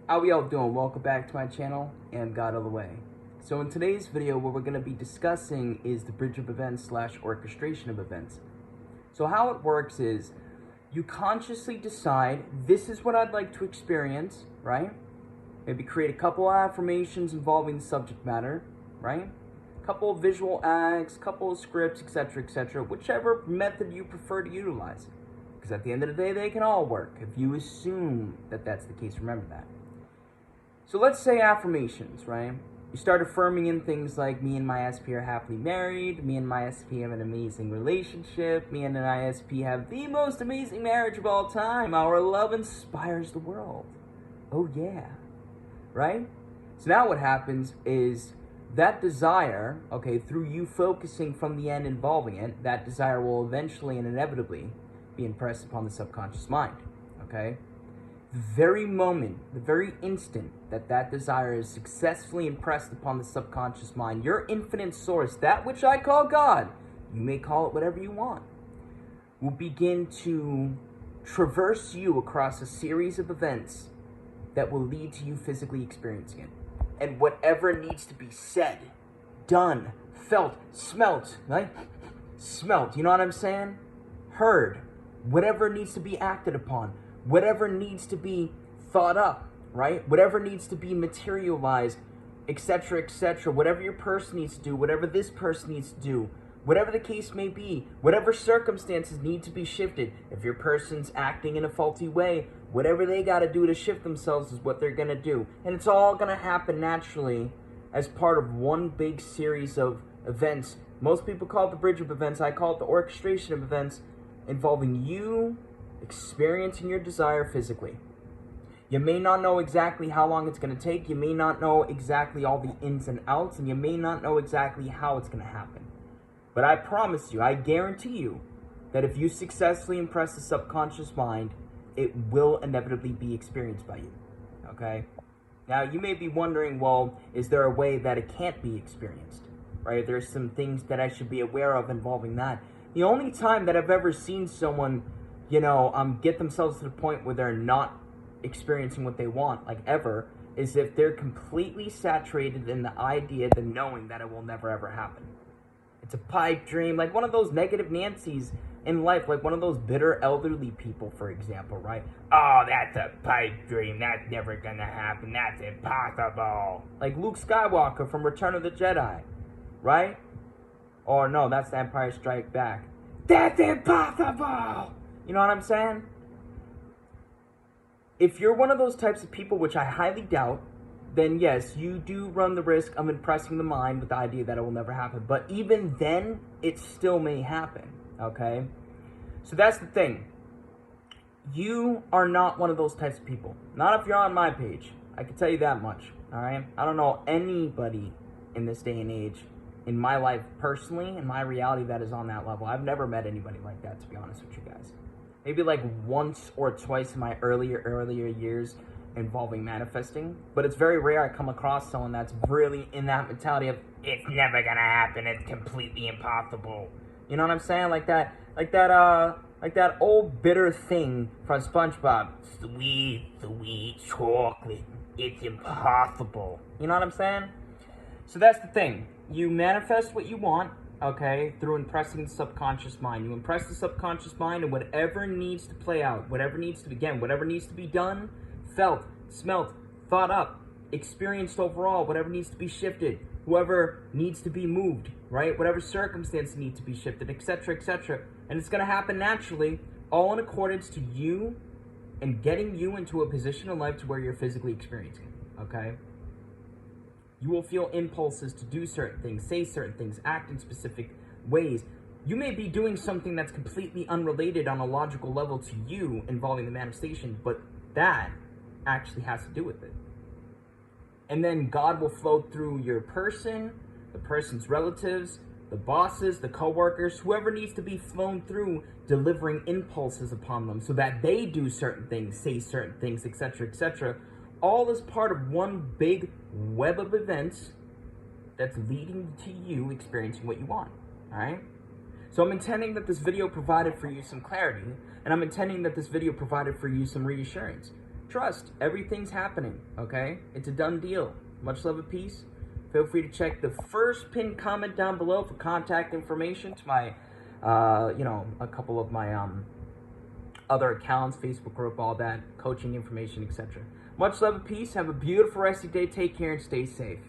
How we all doing? Welcome back to my channel, and God all the way. So in today's video, what we're going to be discussing is the bridge of events / orchestration of events. So how it works is, you consciously decide, this is what I'd like to experience, right? Maybe create a couple of affirmations involving the subject matter, right? A couple of visual acts, couple of scripts, etc., whichever method you prefer to utilize. Because at the end of the day, they can all work. If you assume that that's the case, remember that. So let's say affirmations, right? You start affirming in things like, me and my SP are happily married, me and my SP have an amazing relationship, me and an ISP have the most amazing marriage of all time, our love inspires the world. Oh yeah, right? So now what happens is, that desire, okay, through you focusing from the end involving it, that desire will eventually and inevitably be impressed upon the subconscious mind, okay? The very moment, the very instant that that desire is successfully impressed upon the subconscious mind, your infinite source, that which I call God, you may call it whatever you want, will begin to traverse you across a series of events that will lead to you physically experiencing it. And whatever needs to be said, done, felt, smelt, right? Smelt, you know what I'm saying? Heard, whatever needs to be acted upon, whatever needs to be thought up, right? Whatever needs to be materialized, etc., whatever your person needs to do, whatever this person needs to do, whatever the case may be, whatever circumstances need to be shifted. If your person's acting in a faulty way, whatever they got to do to shift themselves is what they're going to do. And it's all going to happen naturally as part of one big series of events. Most people call it the bridge of events. I call it the orchestration of events, involving you experiencing your desire physically. You may not know exactly how long it's going to take. You may not know exactly all the ins and outs, and you may not know exactly how it's going to happen. But I promise you, I guarantee you, that if you successfully impress the subconscious mind, it will inevitably be experienced by you, okay? Now, you may be wondering, well, is there a way that it can't be experienced, right? There's some things that I should be aware of involving that. The only time that I've ever seen someone, get themselves to the point where they're not experiencing what they want, like ever, is if they're completely saturated in the idea, the knowing that it will never ever happen. It's a pipe dream, like one of those negative Nancys in life, like one of those bitter elderly people, for example, right? Oh, that's a pipe dream, that's never gonna happen, that's impossible. Like Luke Skywalker from Return of the Jedi, right? Or no, that's The Empire Strikes Back. That's impossible! You know what I'm saying? If you're one of those types of people, which I highly doubt, then yes, you do run the risk of impressing the mind with the idea that it will never happen. But even then, it still may happen, okay? So that's the thing. You are not one of those types of people. Not if you're on my page. I can tell you that much, all right? I don't know anybody in this day and age, in my life personally, in my reality, that is on that level. I've never met anybody like that, to be honest with you guys. Maybe like once or twice in my earlier years involving manifesting, but it's very rare I come across someone that's really in that mentality of, it's never gonna happen, it's completely impossible. You know what I'm saying? Like that old bitter thing from SpongeBob. Sweet chocolate, it's impossible. You know what I'm saying? So that's the thing. You manifest what you want, okay, through impressing the subconscious mind. You impress the subconscious mind, and whatever needs to play out, whatever needs to be done, felt, smelt, thought up, experienced overall, whatever needs to be shifted, whoever needs to be moved, right? Whatever circumstances need to be shifted, etc. And it's going to happen naturally, all in accordance to you and getting you into a position in life to where you're physically experiencing it, okay? You will feel impulses to do certain things, say certain things, act in specific ways. You may be doing something that's completely unrelated on a logical level to you involving the manifestation, but that actually has to do with it. And then God will flow through your person, the person's relatives, the bosses, the co-workers, whoever needs to be flown through, delivering impulses upon them so that they do certain things, say certain things, etc. All as part of one big web of events that's leading to you experiencing what you want, all right? So I'm intending that this video provided for you some clarity, and I'm intending that this video provided for you some reassurance. trust, everything's happening, okay? It's a done deal. Much love and peace. Feel free to check the first pinned comment down below for contact information to my, a couple of my other accounts, Facebook group, all that, coaching information, etc. Much love and peace. Have a beautiful rest of your day. Take care and stay safe.